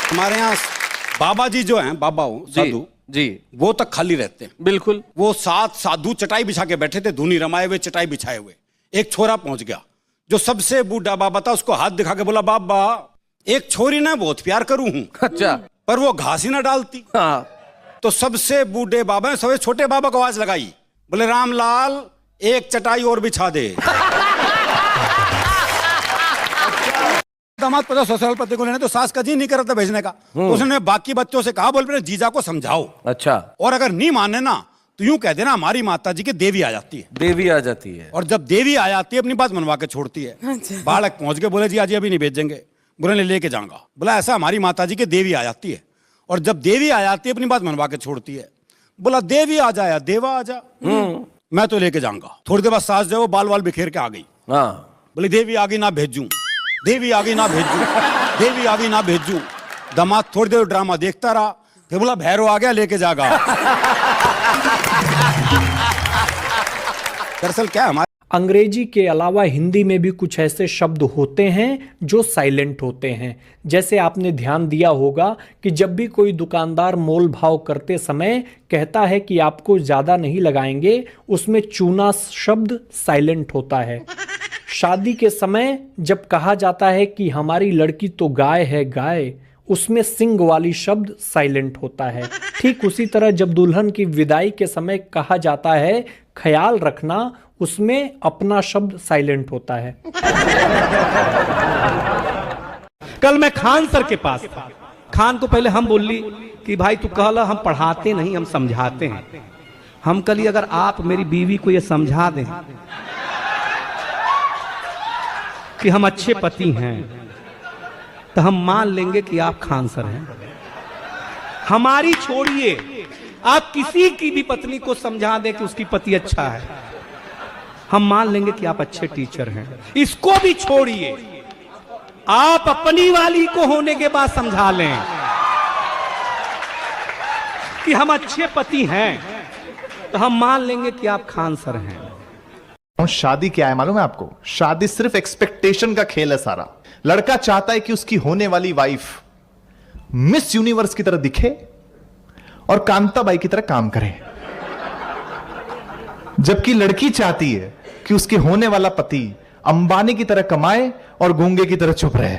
हमारे यहाँ बाबा जी जो हैं, बाबा साधु जी, वो तक खाली रहते हैं। बिल्कुल। वो 7 साधु चटाई बिछा के बैठे थे, धुनी रमाए हुए, चटाई बिछाए हुए। एक छोरा पहुंच गया, जो सबसे बूढ़ा बाबा था, उसको हाथ दिखा के बोला, बाबा एक छोरी ना बहुत प्यार करूं हूं, अच्छा, पर वो घास ही ना डालती। हाँ। तो सबसे बूढ़े बाबा ने सबसे छोटे बाबा को आवाज लगाई, बोले रामलाल एक चटाई और बिछा दे। दामाद 50 साल पति को लेने, तो सास का जी नहीं कर रहा था भेजने का, तो उसने बाकी बच्चों से कहा, बोल जीजा को समझाओ। अच्छा। और अगर नहीं माने ना तो यूं कह देना हमारी माता जी की देवी आ जाती है। देवी आ जाती है। और जब देवी आ जाती है अपनी बात मनवा के छोड़ती है। बालक पहुंच के बोले जी आज अभी नहीं भेजेंगे, बोले लेके जाऊंगा। बोला ऐसा हमारी माता जी की देवी आ जाती है, और जब देवी आ जाती है अपनी बात मनवा के छोड़ती है। बोला देवी आ जाया देवा आ जा, मैं तो लेके जाऊंगा। थोड़ी देर बाद सास जो बाल वाल बिखेर के आ गई। हाँ। बोले देवी आ गई ना भेजूं, देवी आ गई ना भेजूं, देवी आ गई ना भेजूं। दामाद थोड़ी देर ड्रामा देखता रहा, फिर बोला भैरव आ गया लेके जागा। दरअसल क्या हमारे अंग्रेजी के अलावा हिंदी में भी कुछ ऐसे शब्द होते हैं जो साइलेंट होते हैं। जैसे आपने ध्यान दिया होगा कि जब भी कोई दुकानदार मोल भाव करते समय कहता है कि आपको ज़्यादा नहीं लगाएंगे, उसमें चूना शब्द साइलेंट होता है। शादी के समय जब कहा जाता है कि हमारी लड़की तो गाय है गाय, उसमें सिंग वाली शब्द साइलेंट होता है। ठीक उसी तरह जब दुल्हन की विदाई के समय कहा जाता है ख्याल रखना, उसमें अपना शब्द साइलेंट होता है। कल मैं खान सर के पास था। खान को पहले हम बोली कि भाई तू कहला हम पढ़ाते नहीं हम समझाते हैं। हम कल अगर आप मेरी बीवी को ये समझा दें कि हम अच्छे पति हैं, तो हम मान लेंगे कि आप खान सर हैं। हमारी छोड़िए, आप किसी की भी पत्नी को समझा दें कि उसकी पति अच्छा है, हम मान लेंगे कि आप अच्छे टीचर हैं। इसको भी छोड़िए, आप अपनी वाली को होने के बाद समझा लें कि हम अच्छे पति हैं, तो हम मान लेंगे कि आप खान सर हैं। और शादी क्या है मालूम है आपको? शादी सिर्फ एक्सपेक्टेशन का खेल है सारा। लड़का चाहता है कि उसकी होने वाली वाइफ मिस यूनिवर्स की तरह दिखे और कांताबाई की तरह काम करे, जबकि लड़की चाहती है कि उसके होने वाला पति अंबानी की तरह कमाए और गूंगे की तरह चुप रहे।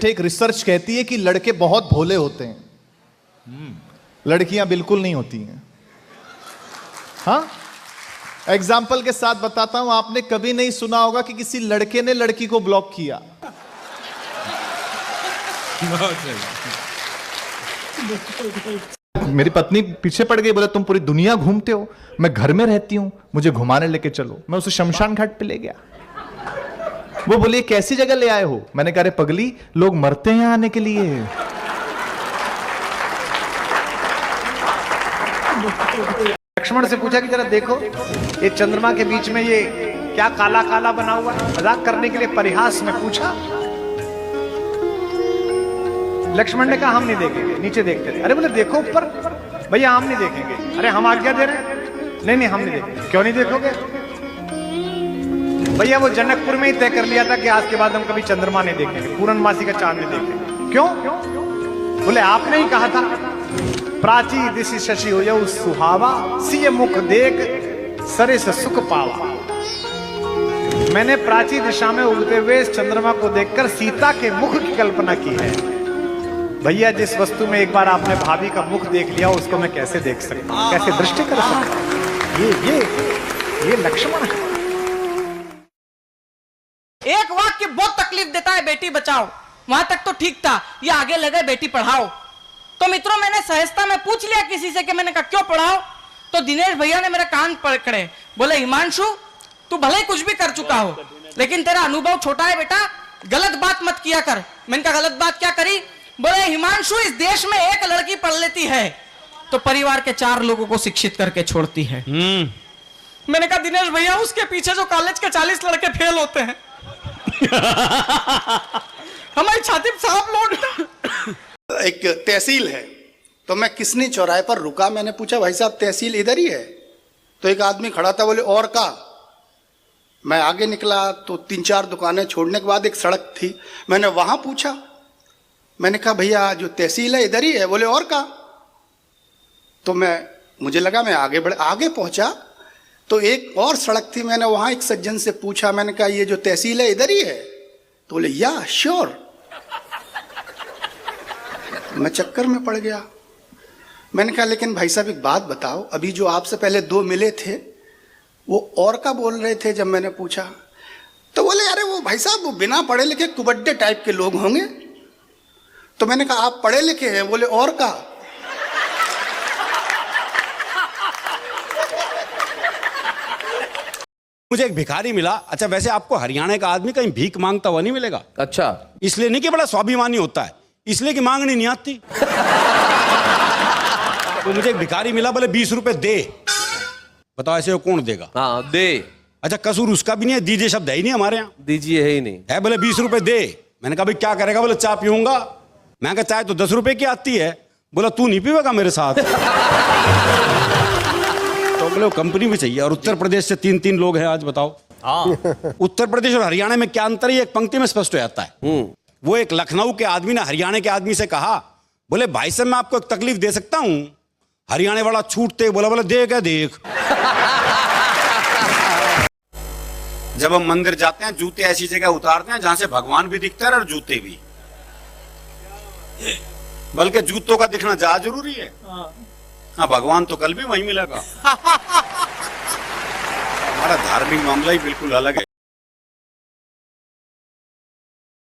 एक रिसर्च कहती है कि लड़के बहुत भोले होते हैं, लड़कियां बिल्कुल नहीं होती हैं। हाँ, एग्जाम्पल के साथ बताता हूं, आपने कभी नहीं सुना होगा कि किसी लड़के ने लड़की को ब्लॉक किया। मेरी पत्नी पीछे पड़ गई, बोले तुम पूरी दुनिया घूमते हो, मैं घर में रहती हूं, मुझे घुमाने लेके चलो। मैं उसे शमशान घाट पे ले गया। वो बोली कैसी जगह ले आए हो? मैंने कहा रे पगली, लोग मरते हैं आने के लिए। लक्ष्मण से पूछा कि जरा देखो ये चंद्रमा के बीच में ये क्या काला काला बना हुआ है। मजाक करने के लिए परिहास में पूछा। लक्ष्मण ने कहा हम नहीं देखेंगे, नीचे देखते थे। अरे बोले देखो ऊपर। भैया हम नहीं देखेंगे। अरे हम आज्ञा दे रहे हैं। नहीं हम नहीं देखेंगे। क्यों नहीं देखोगे? भैया वो जनकपुर में ही तय कर लिया था कि आज के बाद हम कभी चंद्रमा नहीं देखेंगे, पूर्णमासी का चांद नहीं देखेंगे। क्यों? बोले आपने ही कहा था प्राची दिशि शशि हो जाऊ सुहावा, सिय मुख देख सरे से सुख पावा। मैंने प्राची दिशा में उगते हुए चंद्रमा को देखकर सीता के मुख की कल्पना की है। भैया जिस वस्तु में एक बार आपने भाभी का मुख देख लिया, उसको मैं कैसे देख सकता हूं, कैसे दृष्टि कर सकता हूं? ये लक्ष्मण है। एक वाक्य बहुत तकलीफ देता है, बेटी बचाओ, वहां तक तो ठीक था, ये आगे लगे बेटी पढ़ाओ। तो मित्रों मैंने सहजता में पूछ लिया किसी से कि मैंने कहा क्यों पढ़ाओ, तो दिनेश भैया ने मेरा कान पकड़े, बोले हिमांशु तू भले ही कुछ भी कर चुका हो, लेकिन तेरा अनुभव छोटा है बेटा, गलत बात मत किया कर। मैंने कहा गलत बात क्या करी? बोले हिमांशु इस देश में एक लड़की पढ़ लेती है तो परिवार के 4 लोगों को शिक्षित करके छोड़ती है। मैंने कहा दिनेश भैया उसके पीछे जो कॉलेज के 40 लड़के फेल होते हैं हमारी छाती पे सांप लौटता। एक तहसील है, तो मैं किसनी चौराहे पर रुका, मैंने पूछा भाई साहब तहसील इधर ही है? तो एक आदमी खड़ा था, बोले और का? मैं आगे निकला तो 3-4 दुकानें छोड़ने के बाद एक सड़क थी, मैंने वहां पूछा, मैंने कहा भैया जो तहसील है इधर ही है? बोले और कहाँ? तो मुझे लगा मैं आगे पहुंचा तो एक और सड़क थी, मैंने वहां एक सज्जन से पूछा, मैंने कहा ये जो तहसील है इधर ही है? तो बोले या श्योर। मैं चक्कर में पड़ गया। मैंने कहा लेकिन भाई साहब एक बात बताओ, अभी जो आपसे पहले 2 मिले थे वो और का बोल रहे थे जब मैंने पूछा? तो बोले अरे वो भाई साहब वो बिना पढ़े लिखे कुबड्डे टाइप के लोग होंगे। तो मैंने कहा आप पढ़े लिखे हैं? बोले और का। मुझे एक भिखारी मिला। अच्छा वैसे आपको हरियाणा का आदमी कहीं भीख मांगता हुआ नहीं मिलेगा। अच्छा, इसलिए नहीं कि बड़ा स्वाभिमानी होता है, इसलिए कि मांगनी नहीं आती। तो मुझे एक भिखारी मिला, बोले 20 रुपए दे। बताओ ऐसे वो कौन देगा? हाँ दे। अच्छा कसूर उसका भी नहीं है, दीजिए शब्द है ही नहीं हमारे यहाँ। दीजिए है ही नहीं है, बोले 20 रुपए दे। मैंने कहा भाई क्या करेगा? बोले चाय पीऊंगा। मैं कहा चाय तो 10 रुपए की आती है। बोला तू नहीं पीवेगा मेरे साथ? तो बोले कंपनी भी चाहिए। और उत्तर प्रदेश से 3 लोग हैं आज, बताओ। उत्तर प्रदेश और हरियाणा में क्या अंतर है? एक पंक्ति में स्पष्ट हो जाता है। वो एक लखनऊ के आदमी ने हरियाणा के आदमी से कहा, बोले भाई साहब मैं आपको एक तकलीफ दे सकता हूं? हरियाणा वाला छूटते बोला, बोले देख है देख। जब हम मंदिर जाते हैं जूते ऐसी जगह उतारते हैं जहां से भगवान भी दिखते हैं और जूते भी। बल्कि जूतों का दिखना ज्यादा जरूरी है। हाँ भगवान तो कल भी वहीं मिलेगा। हमारा धार्मिक मामला ही बिल्कुल अलग है।